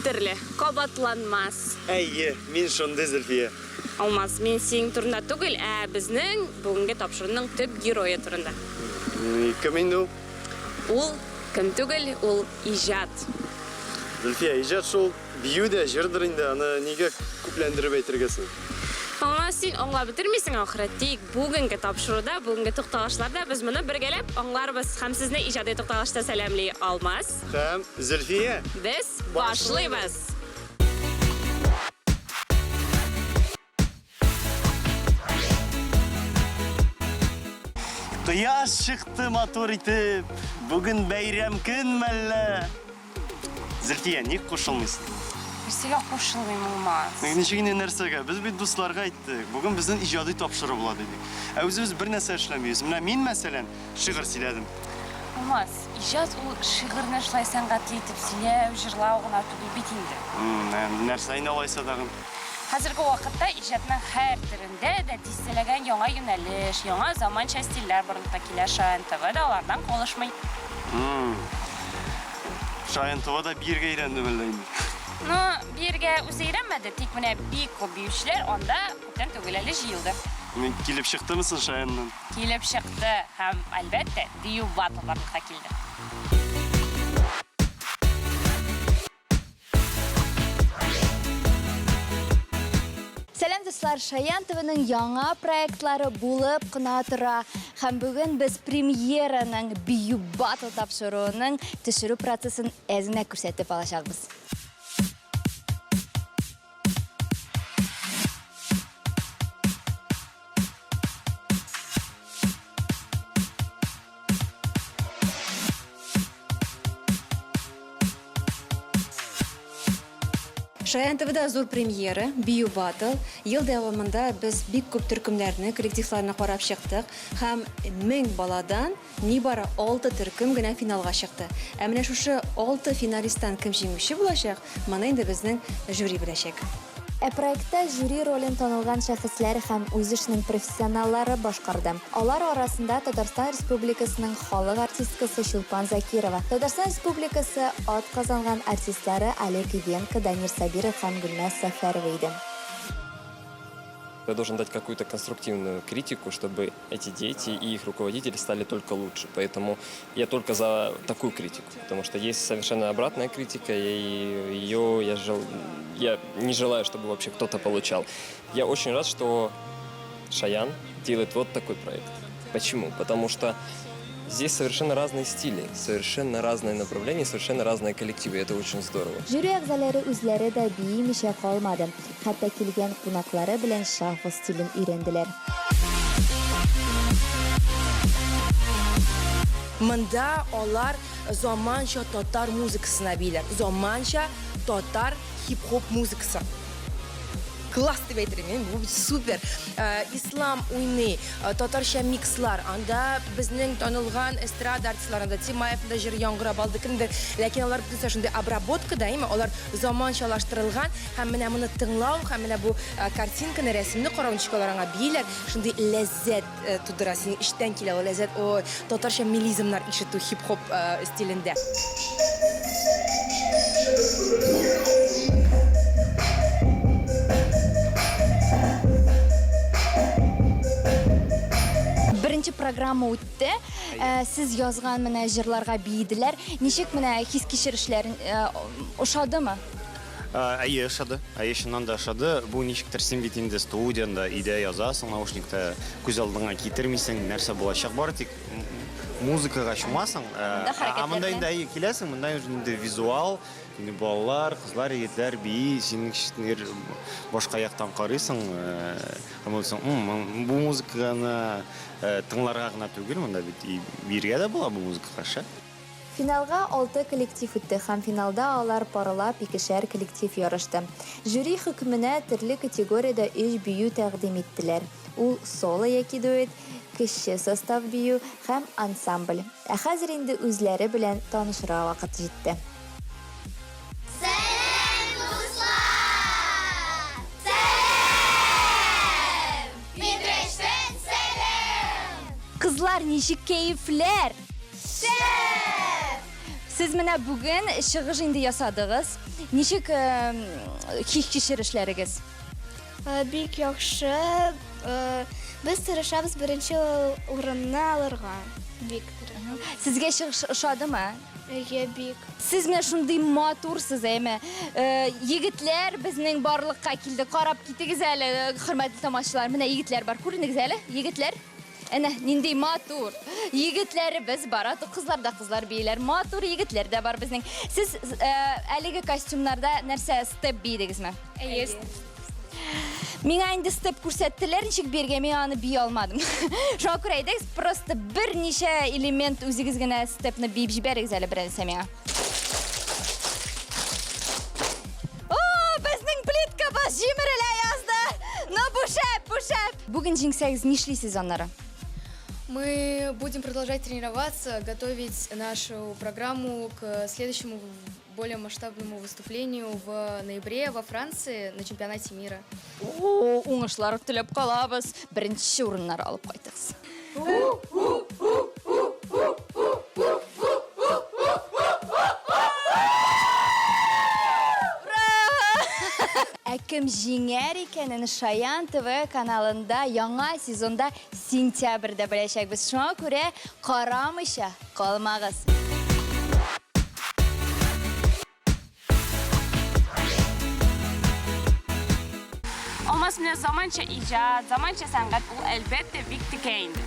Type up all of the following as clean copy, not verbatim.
Күптірлі, қабатланмас. Әйе, мен шонды Зульфия. Алмас, мен сенің турында түгіл, біздің бүгінгі тапшырының төп геройы турында. Кім енді? Ол кім түгіл, ол ижат. Зульфия, ижат шол бию да, жырдырында, аны неге күплендіріп әйтіргесін? Алмас, сен оңла бітірмейсің ақыреттейік. Бүгінгі тапшыруда, бүгінгі тоқтағышларда біз мұны біргелеп, оңларбыз. Хәм сізні ижады тоқтағышта сәлемлей Алмас. Хәм, Зульфия. Біз башлайбыз. Құяш шықты мотор итіп, бүгін бәйрәм күн мәлі. Зульфия, не қошылмайсың? Бірсеге қошылмайм, Алмас. Нешегіне нәрсеге? Біз бет достыларға айттық. Бүгін біздің ижады тапшыры болады дедік. Өзіміз бір нәрсе эшләмейбез. Менә мен мәсәлән шигырь сөйләдем. Алмас, ижад ул шигырьне шулай сәнгатьле итеп сөйләп, җырлау гына түгел бит инде. Нәрсә айналайса тагын? Хәзерге вакытта иҗатның һәр төрендә дә дистәләгән яңа юнәлеш, яңа заманча стильләр барлыкка килә. Шаян ТВ да алардан калышмый. Шаян ТВ да биргә өйрәнде белән. Ну, биргә үзе өйрәнмәде, тик менә бик күп биючеләр анда күптән түгел әле җыелды. Мен килеп чыктымысың Шаяннан? Килеп чыкты һәм әлбәттә дию батл барлыкка килде. Сәлам дуслар, Шаян ТВның яңа проектлары булып кына тора. Һәм бүген без премьераның бию батл тапшыруының төшерү процессын әзенә күрсәтеп алачакбыз. Шаян ТВда зур премьера, бию батл. Ел дәвамында без бик күп төркемнәрне, коллективларны карап чыктык. Һәм 1000 баладан нибары 6 төркем генә финалга чыкты. Ә менә шушы 6 финалисттан кем җиңүче булачак, моны инде безнең жюри беләчәк. Проектта жюри ролен танылган шәхесләр һәм үз эшенең профессионаллары башкарды. Алар арасында Татарстан Республикасының халык артисткасы Чулпан Закирова, Татарстан Республикасы атказанган артистлары Олег Ивенко, Данир Сабиров һәм Гөлназ Сафарова иде. Я должен дать какую-то конструктивную критику, чтобы эти дети и их руководители стали только лучше. Поэтому я только за такую критику, потому что есть совершенно обратная критика, и ее я не желаю, чтобы вообще кто-то получал. Я очень рад, что Шаян делает вот такой проект. Почему? Потому что здесь совершенно разные стили, совершенно разные направления, совершенно разные коллективы. Это очень здорово. Жюри әгъзалары үзләре дә биимичә калмады. Хәтта килгән кунаклары белән шафл стилен өйрәнделәр. Монда алар заманча татар музыкасына биләр. Заманча татар хип-хоп музыкасы. Класс дип әйтергә, бу супер. Ислам уйный, татарча микслар, анда безнең танылган эстрада артистларында Тимаев да җыр яңгырап алды кемдер, ләкин алар бүтән шундый обработкада, алар заманчалаштырылган һәм менә моны тыңлау һәм менә бу картинканы, рәсемне карау ничекларга бийләр, шундый ләззәт тудыра, синең иштән килә ул ләззәт, о татарча мелизмнар ишетү хип-хоп стилендә. Беренче программа үтте. Сез язган менә җырларга бийделәр. Ничек менә хис кичерешләрен ошадымы? Әйе, ошады. Әйе, шуннан да ошады. Бу ничектер син бит инде студияда идея язасың, наушникта күз алдыңа китермисең, нәрсә булачак бары тик музыкага чумасың. Монда инде әйе киләсең, монда инде визуал, инде балалар, кызлар, егетләр бии, синең ишетер башка яктан карыйсың. Бу музыканы тыңларга гына түгел, монда бит биргә дә була бу музыкага ша. Финалга 6 коллектив үтте һәм финалда алар паралап 2-шәр коллектив ярышты. Жюри хөкеменә төрле категориядә 3 бию тәкъдим иттеләр. Ул соло яки дуэт, кече состав бию һәм ансамбль. Ә хәзер инде үзләре белән танышырга вакыт җитте. Кызлар, ничек кәефләр! Siz менә бүген чыгыш инде ясадыгыз. Ничек хис кичерешләрегез? Бик яхшы. Без тырышабыз беренче урынны алырга. Бик тырышабыз. Сезгә чыгыш ошадымы? Бик. Сез менә шундый матурсыз, әйме. Егетләр безнең барлыкка килде. Карап китегез әле, хөрмәтле тамашачылар. Менә егетләр бар. Күренегез әле, егетләр. Әнә нинди матур. Егетләребез бар. Кызлар да кызлар бийләр. Матур егетләр дә бар безнең. Сез әлеге костюмнарда нәрсә степ бийдегезме? Әйе. Миңа инде степ күрсәттеләр, ничек бергә мин аны бии алмадым. Шуңа күрә әйдәгез, просто бер ничә элемент үзегез генә степны биеп җибәрегез әле берәрсә миңа. Безнең плиткабыз җимерелә язды. Ну, бу шәп. Бүген җиңсәгез, нишлисез аннары? Мы будем продолжать тренироваться, готовить нашу программу к следующему более масштабному выступлению в ноябре во Франции на чемпионате мира. Уңышлар теләп калабыз. Беренче урыннар алып кайтыгыз. Кем җиңәр икәнен Шаян ТВ каналында яңа сезонда сентябрьдә беләчәкбез. Шуңа күрә карамыйча калмагыз. Olmaz менә заманча иҗат, заманча сәнгать ул әлбәттә бик тикәйнде.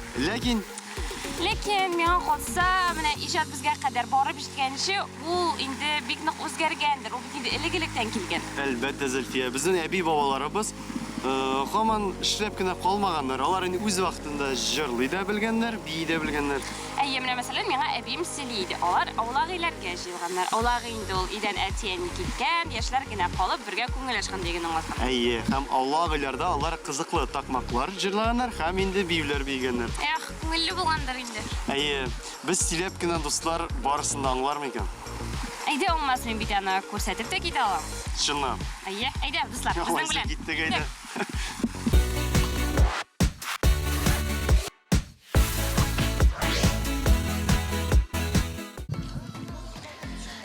Ләкин миңа калса, менә иҗат безгә кадәр барып җиткәнче, ул инде бик нык үзгәргәндер. Ул бит инде элек-электән килгән. Әлбәттә, Зөлфия, безнең әби бабаларыбыз һаман эшләп кенә калмаганнар. Алар инде үз вакытында җырлый да белгәннәр, бии дә белгәннәр. Әйе, менә мәсәлән, миңа әбим сөйләде. Алар аулагыйларга җыелганнар. Аулагы инде ул идән әтиәне киткән, яшьләр генә калып бергә күңелләшкән дигән аңлаткан. Әйе, һәм аулагыларда алар кызыклы такмаклар җырлаганнар һәм инде биюләр бигәннәр. Эх, күңелле булгандыр инде. Әйе, без сөйләп кенә дуслар барысын да аңлармы икән? Әйдә, олмас, мен бит аны күрсәтеп тә китә алам. Чынлап. Әйе, әйдә, дуслар, безнең белән. Киттек әйдә.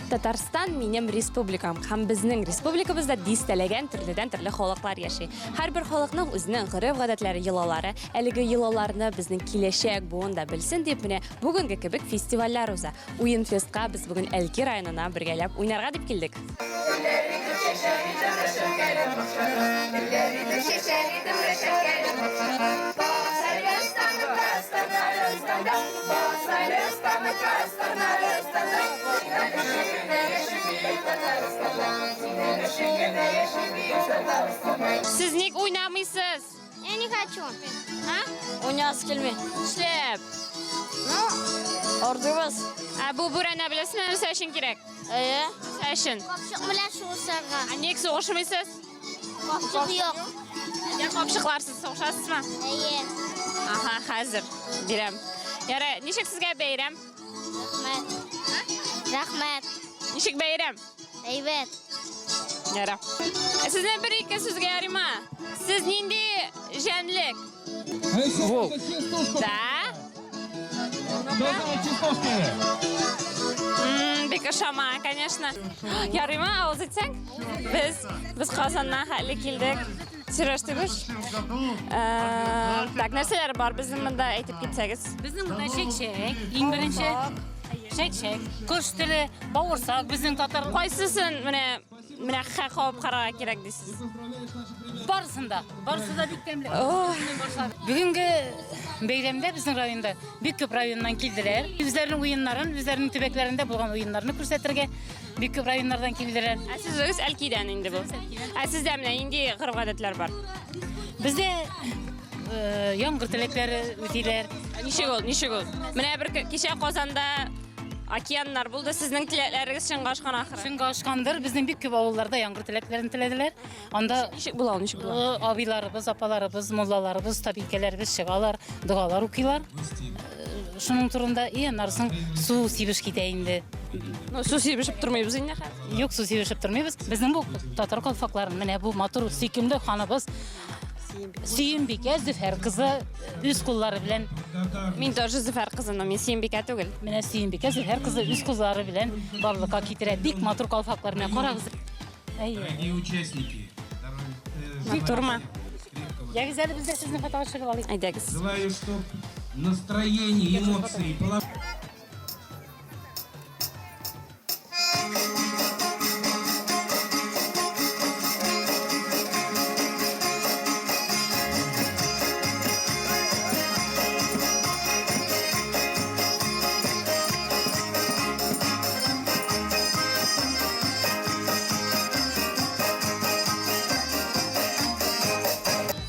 Татарстан минем республикам. Һәм безнең республикабызда дистәләгән төрле халыклар яши. Һәрбер халыкның үзенең гореф-гадәтләре, йолалары, әлеге йолаларны безнең киләчәк буында белсен дип менә бүгенге кебек фестивальләр уза. Уен фестка без бүген Әлки районына бергәләп уйнарга дип килдек. Siz ник уйнамыйсыз? Я не хочу. Уйнасы килми. Эшләп. Ардыбыз. Бу бүрәнә беләсезме, сәшин кирәк? Сәшин. Капшык белән сугышырга. Ник сугышмыйсыз? Капшык юк. Я капшыкларсыз сугышасызмы? Әйе. Аха, хәзер бирәм. Ярый, ничек сезгә бәйрәм? Рәхмәт. Ничек бәйрәм? Әйбәт. Ярый. Сезне бер-ике сүзгә ярыймы? Сез нинди җәнлек? Волк. Да? Бик ошама, конечно. Ярыймы, авыз итсәң? Без Казаннан хәле килдек. Сөйләштегез? Так, нәрсәләр бар безнең монда әйтеп китсәгез? Безнең монда шәк-шәк, иң беренче шәк-шәк, кош теле, бавырсак, безнең татар Кайсысын менә хакап карарга кирәк дисез? барысы да бик тәмле. Бүгенге бәйрәмдә безнең районда бик күп районнан килделәр. Үзләренең уеннарын, үзләренең төбәкләрендә булган уеннарны күрсәтергә бик күп районнардан килделәр. Сез үгез Әлкидән инде бу. Сездә менә инде гореф-гадәтләр бар. Бездә яңгыр теләкләре үтиләр. Ничек ул? Менә бер кичә Казанда океаннар булды. Сезнең теләкләрегез чынга ашкан ахыры. Чынга ашкандыр. Безнең бик күп авылларда яңгыр теләкләрен теләделәр. Анда Ничек була? Абыйларыбыз, апаларыбыз, муллаларыбыз, табикәләребез чыгалар, дугалар укыйлар. Шуның турында нарсын су сибеш китә инде. Су сибешеп тормыйбыз инде. Юк, су сибешеп тормыйбыз. Безнең бу татар калфакларын менә бу матур сөйкемле ханыбыз Сүйінбике Зөфәр кызы үз куллары белән. Мин тоже Зөфәр кызына, мин Сөембикә түгел. Менә Сүйінбике Зөфәр кызы үз куллары белән барлыкка китерә. Бик матур калфаклар менә карагыз. Дорогие участники, Матурма. Ягез әле бездә сезнең фотога чыгып алыйк. Әйдәгез. желаю, чтобы настроение, эмоции,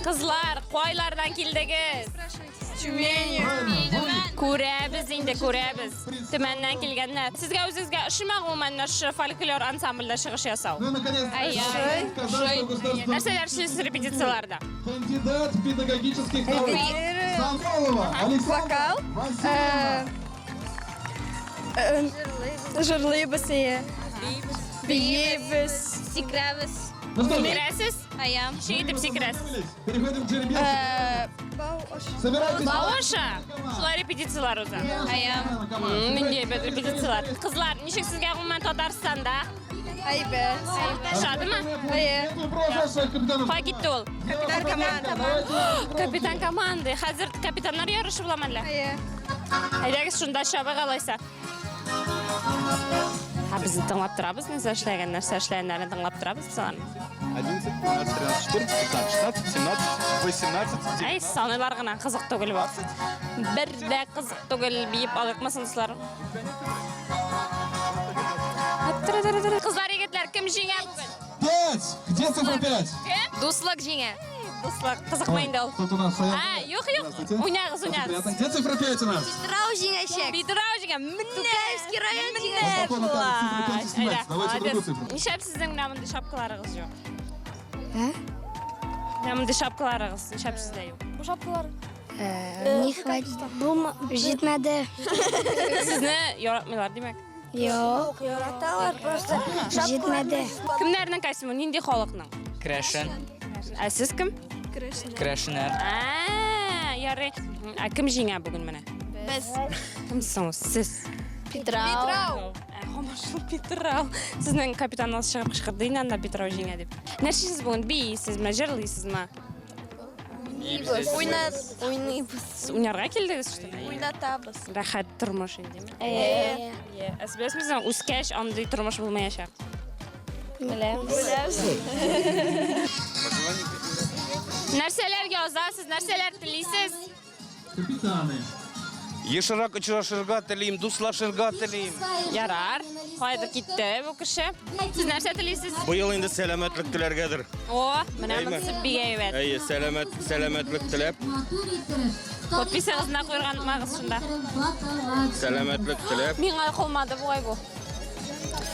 Кызлар, кайлардан килдегез? Күрәбез инде, күрәбез. Төмәннән килгәннәр. Сезгә үзегезгә ошымагы мәннәр фольклор ансамбльдә чыгыш ясау? Нәрсәләр эшлисез репетицияларда? Кандидат педагогических наук Самойлова Александр Жырлыйбыз, биебез, Сикрәбез. Сикрәсез? Аям. Шигитеп сикрәсез. Переходим к жеребьевке. Собирайтесь. Бауыша. Шулай репетициялар уза. Аям. Миндә бит репетициялар. Кызлар, ничек сезгә гомумән Татарстанда? Әйбәт. Шадымы? Профессор капитан. Кай китте ул? Капитан команда. Капитан команды. Хәзер капитаннар ярышы буламы әллә? Әйдәгез шунда чабык алайса. Безне тыңлап торабыз, нәрсә эшләгән, нәрсә эшләгәннәрне тыңлап торабыз сезләрне. 11, 12, 13, 14, 15, 16, 17, 18, Әй, саныйлар гына кызык түгел бу. Бер дә кызык түгел, биеп алыкмасын сезләр. Кызлар, егетләр, кем җиңә бүген? 5. Где цифра 5? Дуслык җиңә. Дуслык, кызыкмы инде ул? Тут у нас Саян. Юк, уйнагыз, уйнагыз. Где цифра 5 у нас? Трау җиңәчәк. Бидрау җиңә. Тукаевский район Спокойно, так, цифра 5 снимайте. Давайте другую цифру. Нишләп сезнең менә мондый шапкаларыгыз юк? Менә мондый шапкаларыгыз, нишләп сездә юк? Бу шапкалар. Не хватит. Җитмәде. Сезне яратмыйлар, димәк. Юк. Яраталар просто. Җитмәде. Кемнәрнең костюмы, нинди халыкның? Крашен. Ә сез кем? Крашенер. Ярый. Ә кем җиңә бүген менә? Без. Кем соң сез? Петрау. Хомашыл Петрау. Сезнең капитаныңыз чыгып кычкырды инде анда Петрау җиңә дип. Нәрсәсез бүген бийсезме, җырлыйсызмы? Уйнайбыз. Уйнарга килдегез что? Уйнатабыз. Рәхәт тормыш инде. Әз беләсезме, үскәч андый тормыш булмаячак. Беләбез. Нәрсәләр язасыз, нәрсәләр телисез? Капитаны. Ешырак очрашырга телим, дуслашырга телим. Ярар. Кайда китте бу кеше? Сез нәрсә телисез? Быел инде сәламәтлек теләргәдер. О, менә монысы бик әйбәт. Әйе, сәламәтлек теләп, Подписыгызны куйган магыз шунда. сәламәтлек теләп. Миңа калмады бугай бу.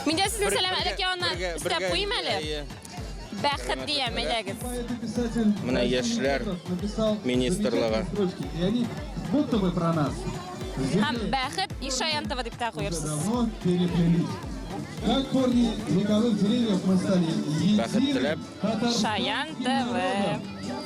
Мин дә сезне сәламәтлек янына истәп куйым әле. Бәхет диям әйдәгез. Менә яшьләр министрлыгы. И они будто бы про нас. Һәм бәхет Ишаянтова дип тә куерсыз. Давно переплелись. Как корни вековых деревьев мы стали Бәхет теләп. Шаян ТВ.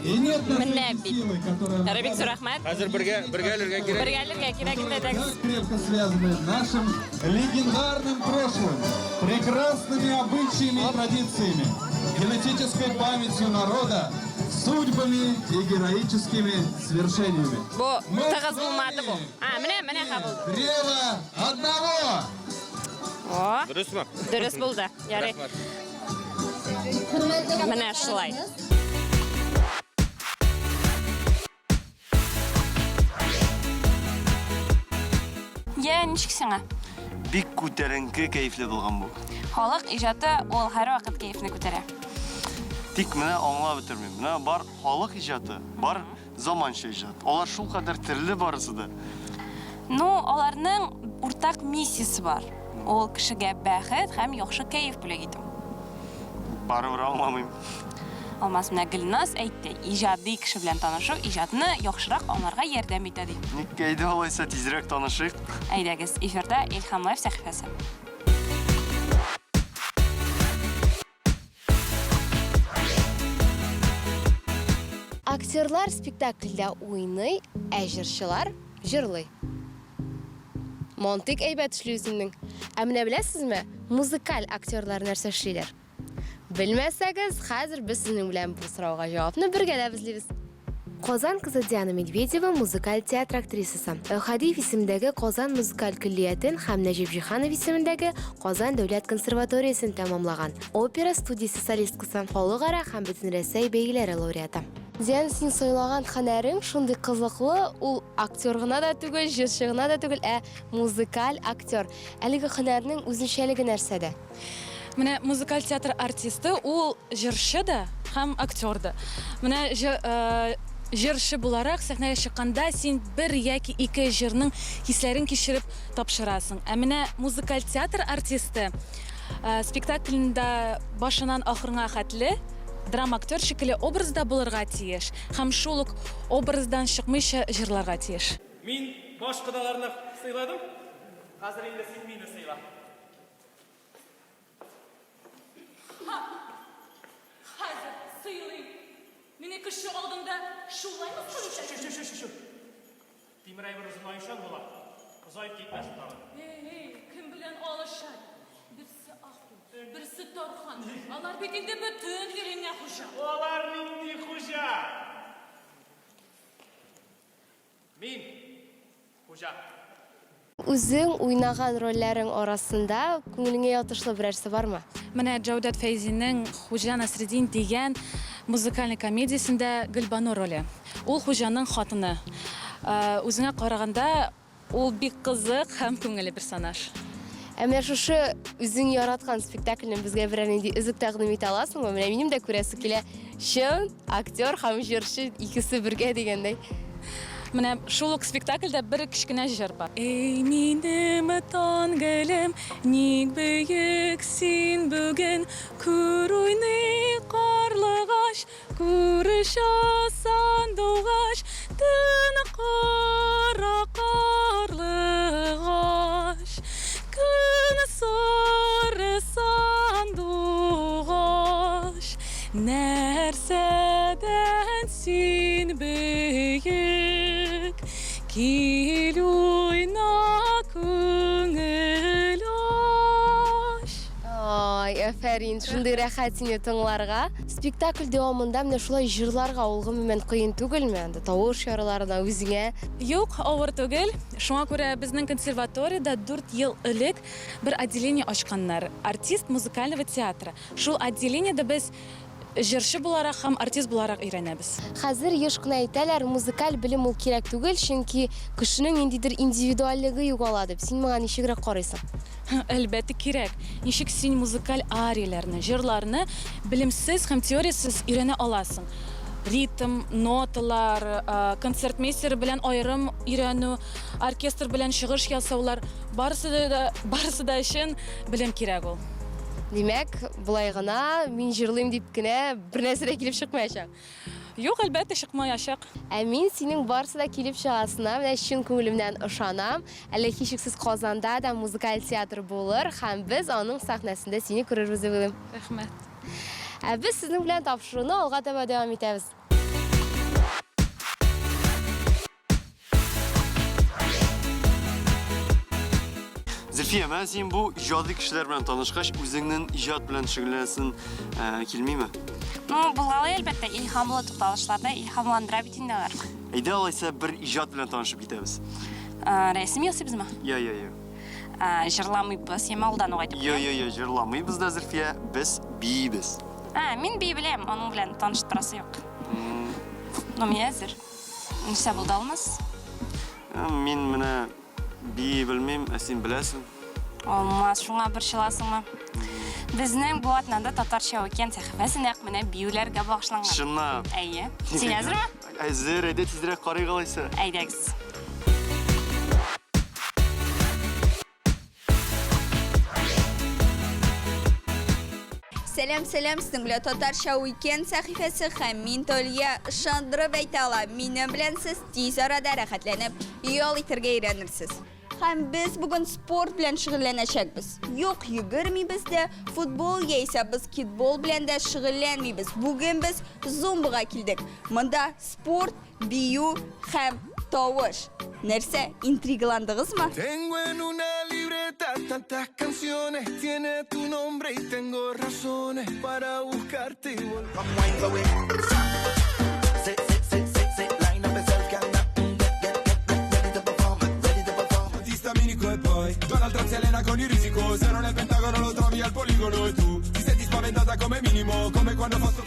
И нет на Менә свете бит. силы, которая Рәбик Сурахмәт. Хәзер бергәләргә кирәк. Бергәләргә кирәк инде әйдәгез. крепко связаны нашим легендарным прошлым, прекрасными обычаями и традициями, генетической памятью народа, судьбами и героическими свершениями. Бу тыгыз булмады бу. Менә кабул. Древо одного! О, Дөресме? дөрес булды. Ярый. Менә шулай. Я ничек сиңа? Бик күтәренке, кәйфле булган бу. Халык иҗаты ул һәр вакыт кәефне күтәрә. Тик менә аңлап бетермим. Менә бар халык иҗаты, бар заманча иҗат. Алар шул кадәр төрле барысы да. Ну, аларның уртак миссиясе бар. Ул кешегә бәхет һәм яхшы кәеф бүләк итү. Барыбер аңламыйм. Алмаз менә Гөлназ әйтте, иҗади кеше белән танышу иҗатны яхшырак аңларга ярдәм итә ди. Ник әйдә алайса тизрәк танышыйк. Әйдәгез, эфирда Илһам Лайф сәхифәсе. Актерлар спектакльдә уйный, ә җырчылар җырлый. Монтик әйбәт эшли үземнең. Ә менә беләсезме, музыкаль актерлар нәрсә эшлиләр? Белмәсәгез, хәзер без сезнең белән бу сорауга җавапны бергәләп эзлибез. Казан кызы Диана Медведева музыкаль театр актрисасы. Хадиев исемендәге Казан музыкаль көллиятен һәм Нәҗип Җиһанов исемендәге Казан дәүләт консерваториясен тәмамлаган. Опера студиясе солисткасы, халыкара һәм бөтенрәсәй бәйгеләре лауреаты. Диана, син сайлаган һөнәрең шундый кызыклы, ул актер гына да түгел, җырчы гына да түгел, ә музыкаль актер. Әлеге һөнәрнең үзенчәлеге нәрсәдә? Менә музыкаль театр артисты ул җырчы да һәм актер да. Менә җырчы буларак сәхнәгә чыкканда син бер яки ике җырның хисләрен кичереп тапшырасың. Ә менә музыкаль театр артисты спектаклендә башыннан ахырына хәтле драма актер шикелле образда булырга тиеш һәм шул ук образдан чыкмыйча җырларга тиеш. Мин баш кодаларны сыйладым. Хәзер инде син мине сыйла. Хәзер сыйлый. Мине кеше алдында шулаймы күрүчә? Шу. Тимрәйбер узын айшан була. Узайып китмәс тагын. Кем белән алышар? Берсе Ахун, берсе Тархан. Алар бит инде бөтен йөреңә хуҗа. Алар нинди хуҗа? Мин хуҗа. Үзең уйнаган рольләрең арасында күңелеңә ятышлы берәрсе бармы? Менә Җәүдәт Фәйзинең Хуҗа Насреддин дигән музыкаль комедиясендә Гөлбану роле. Ул хуҗаның хатыны. Үзеңә караганда ул бик кызык һәм күңелле персонаж. Ә менә шушы үзең яраткан спектакльне безгә берәр нинди өзек тәкъдим итә аласыңмы? Менә минем дә күрәсе килә. Чын актер һәм җырчы икесе бергә дигәндәй. Менә шул ук спектакльдә бер кичкенә җыр бар. Эй минем тангелем, ник бөек син бүген, күр уйный карлыгач, күреш асан дугач, тын кара карлыгач, көн сары сандугач, нәрсәдән син бөек, кил уйна күңел аш. Ай, афәрин, шундый рәхәт сине тыңларга. Спектакль дәвамында менә шулай җырларга ул гомумән кыен түгелме? Тавыш яраларына үзеңә. Юк, авыр түгел. Шуңа күрә безнең консерваториядә 4 ел элек бер отделение ачканнар. Артист музыкального театра. Шул отделениедә без җырчы буларак һәм артист буларак өйрәнәбез. Хәзер еш кына әйтәләр, музыкаль белем ул кирәк түгел, чөнки кешенең ниндидер индивидуальлыгы югала дип. Син моңа ничегрәк карыйсың? Әлбәттә кирәк. Ничек син музыкаль арияләрне, җырларны белемсез һәм теориясез өйрәнә аласың? Ритм, ноталар, концертмейстер белән аерым өйрәнү, оркестр белән чыгыш ясаулар, барысы да өчен белем кирәк ул. Димәк, булай гына мин җырлыйм дип кенә бер нәрсә дә килеп чыкмаячак. Юк, әлбәттә чыкмаячак. Ә мин синең барысы да килеп чыгасына, менә чын күңелемнән ышанам. Әле һичшиксез Казанда да музыкаль театр булыр һәм без аның сәхнәсендә сине күрербез дип уйлыйм. Рәхмәт. Ә без сезнең белән тапшыруны алга таба дәвам итәбез. Зөлфия, мен сен бу ижади кешеләр белән танышкач, үзеңнең иҗат белән шөгыльләнәсең килмиме? Булгалы әлбәттә илһамлы тукталышларда илһамландыра бит инде алар. Әйдә алайса бер иҗат белән танышып китәбез. Рәсем ясыйбызмы? Я. Җырламыйбыз, яма алдан әйтеп. Я, җырламыйбыз да, Зөлфия, без бийбез. Мин бий беләм, аның белән таныштырасы юк. Мен әзер. Нәрсә булды алмас? Мин менә бий белмим, ә син беләсең. Алмас, шуңа бер чыласыңмы? Безнең бу атнада татарча уикенд сәхифәсендә менә биюләргә багышланган. Чынлап. Әйе. Син әзерме? Әзер, әйдә тизрәк карыйк алайса. Әйдәгез. Сәлам, сезнең белән татарча уикенд сәхифәсе һәм мин Толия ышандырып әйтә алам. Минем белән сез тиз арада рәхәтләнеп ял итәргә өйрәнерсез. һәм без бүген спорт белән шөгыльләнәчәкбез. Юк, йөгермибез дә, футбол яисә баскетбол белән дә шөгыльләнмибез. Бүген біз зумбага килдек. Монда спорт, бию һәм тавыш. Нәрсә, интригаландыгызмы? Tengo en una libreta tantas canciones, tiene tu nombre y tengo razones para buscarte y volver. E poi Donald Trump si allena con il risico, se non è il Pentagono lo trovi al poligono e tu ti senti spaventata come minimo, come quando fosse...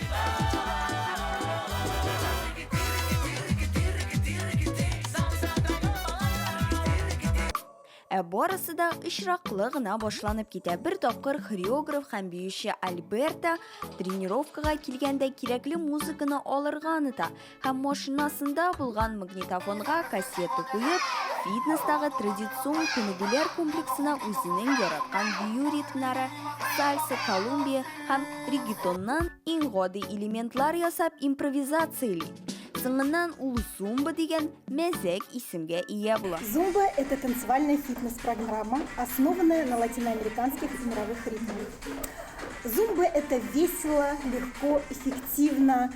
Барысы да ишраклы гына башланып китә. Бер тапкыр хореограф һәм биюче Альберта тренировкага килгәндә кирәкле музыканы алырга оныта һәм машинасында булган магнитофонга кассета куеп, фитнестагы традицион күнегүләр комплексына үзенең яраткан бию ритмнары, сальса, колумбия һәм регетоннан иң гади элементлар ясап импровизациялый. Соңыннан ул зумба дигән мәзәк исемгә ия була. Зумба – это танцевальная фитнес-программа, основанная на латиноамериканских и мировых ритмах. Зумба – это весело, легко, эффективно.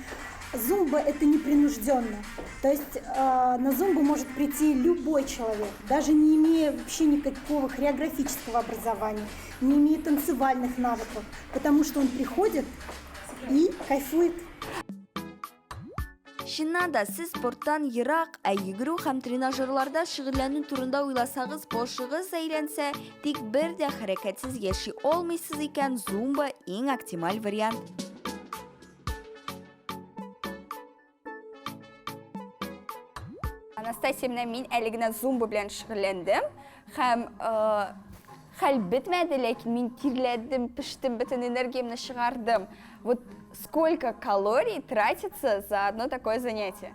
Зумба – это непринужденно. То есть на зумбу может прийти любой человек, даже не имея вообще никакого хореографического образования, не имея танцевальных навыков, потому что он приходит и кайфует. Шыннада сіз спорттан йырақ, йөгерү һәм тренажерларда шөгыльләнү турында уйласагыз, башыгыз әйләнсә, тик бер дә хәрәкәтсез яши алмыйсыз икән, зумба иң оптималь вариант. Анастасия менә мин әле генә зумба белән шөгыльләндем һәм хәл бетмәде, ләкин мин тирләдем, пештем, бөтен энергиямне чыгардым. Вот сколько калорий тратится за одно такое занятие?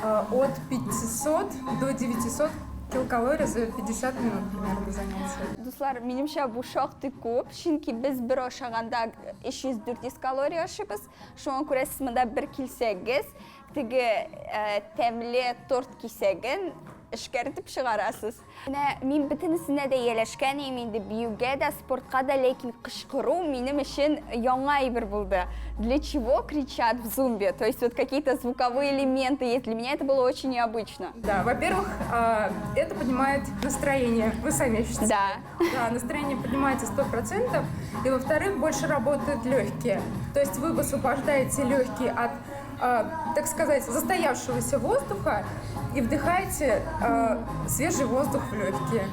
От 500 до 900 килокалорий за 50 минут примерно занятие. Дуслар, минемчә бу шактый күп, чөнки без бер ашаганда 300-400 калория ашыйбыз. Шуңа күрә сез монда бер килсәгез, теге тәмле торт кисәген эшкәртеп чыгарасыз. Мин бөтенесенә дә ияләшкән инде, биюгә дә, спортка да, ләкин кычкыру минем өчен яңа әйбер булды. Для чего кричат в зумбе? То есть вот какие-то звуковые элементы есть. Для меня это было очень необычно. Да, во-первых, это поднимает настроение. Вы сами ощутите. Да. Да, настроение поднимается 100%. И во-вторых, больше работают легкие. То есть вы высвобождаете легкие от, так сказать, застоявшегося воздуха и вдыхаете свежий воздух в легкие.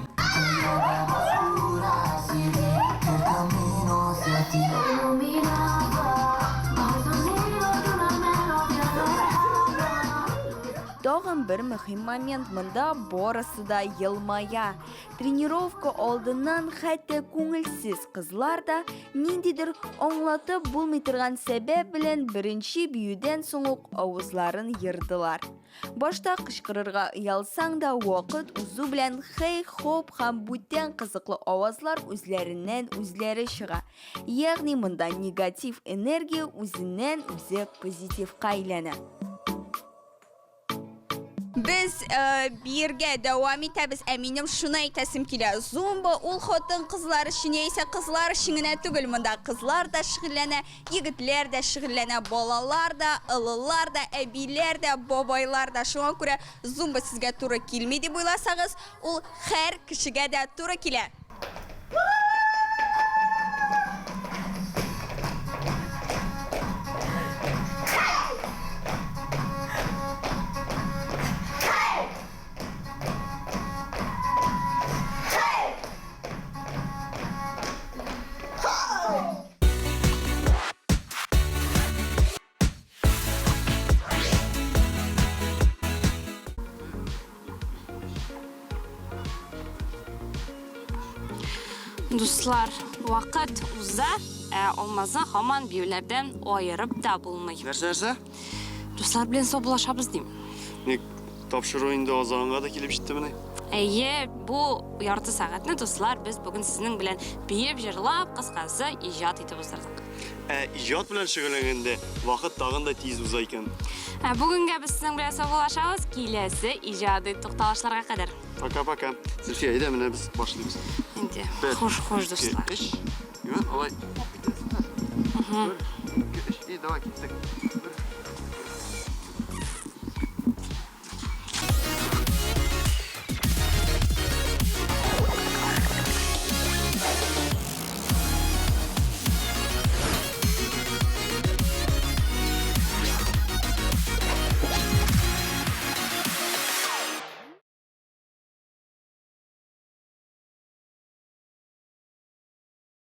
Тагын бер мөһим момент, монда барысы да елмая. Тренировка алдыннан хәтта күңелсез кызлар да ниндидер аңлатып булмый торган сәбәп белән беренче биюдән соң ук авызларын йырдылар. Башта кычкырырга ялсаң да вакыт узу белән хей-хоп һәм бүтән кызыклы авазлар үзләреннән үзләре чыга. Ягъни монда негатив энергия үзеннән үзе позитивка әйләнә. Biz birgə davam etəbiz. Əminəm şuna etəsim kilə. Zumba ул xotun qızlar üçün isə qızlar üçünə түгел, монда qızlar da şığıllənə, yigitlər də şığıllənə, balalar da, ılılar da, əbilər də, babaylar da. Şuna görə zumba sizə туры килми дип уйласагыз, ул һәр кешегә дә туры килә. Дуслар, вакыт уза, алмазын һаман биюләрдән айырып да булмый. Нәрсә? Дуслар белән саубулашабыз дим. Ник тапшыру инде азанга да килеп җитте менә. Әйе, бу ярты сәгатьне дуслар без бүген сезнең белән биеп, җырлап, кыскасы иҗат итеп уздырдык. Иҗат белән шөгыльләнгәндә вакыт тагын да тиз уза икән. Бүгенгә без сезнең белән саубулашабыз, киләсе иҗади тукталышларга кадәр. Пока-пока. Зульфия, иди, мы başlayız. Инде. Bir, Хош iki, достар. üç. Evet, olay. İyi, давай, gittik.